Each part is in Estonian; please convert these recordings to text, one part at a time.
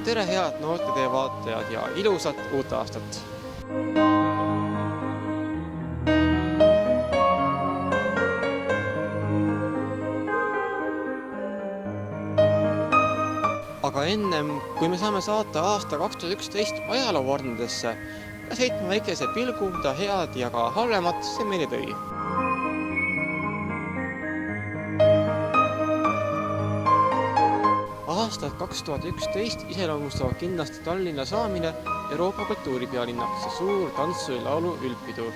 Tere head noortetee vaatajad ja ilusat uut aastat! Aga ennem, kui me saame saata aasta 2011 ajaloovarnadesse ja heitma väikese pilgu, mida head ja ka halvemat see meile tõi. Aastat 2011 iseloomustavad kindlasti Tallinna saamine Euroopa kultuuripealinnaks ja suur tantsu- ja laulu üldpidu.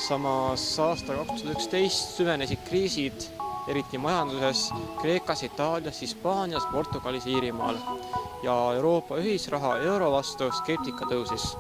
Samas aasta 2011 süvenesid kriisid, eriti majanduses, Kreekas, Itaalias, Hispaanias, Portugalis, Iirimaal ja Euroopa ühisraha euro vastu skeptika tõusis.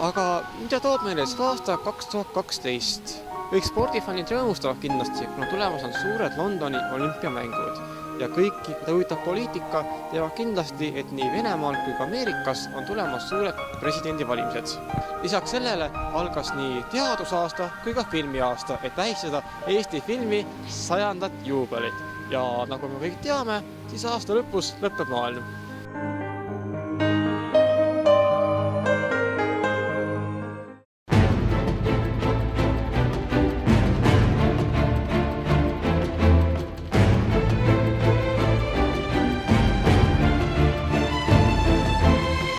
Aga mida toob meile aasta 2012? Kõik spordifannid rõõmustavad kindlasti, kuna tulemas on suured Londoni olümpiamängud ja kõiki, mida huvitab poliitika, teevad kindlasti, et nii Venemaal kui ka Ameerikas on tulemas suured presidendivalimised. Lisaks sellele algas nii teadusaasta kui ka filmiaasta, et tähistada Eesti filmi 100. juubelit. Ja nagu me kõik teame, siis aasta lõpus lõpeb maailm.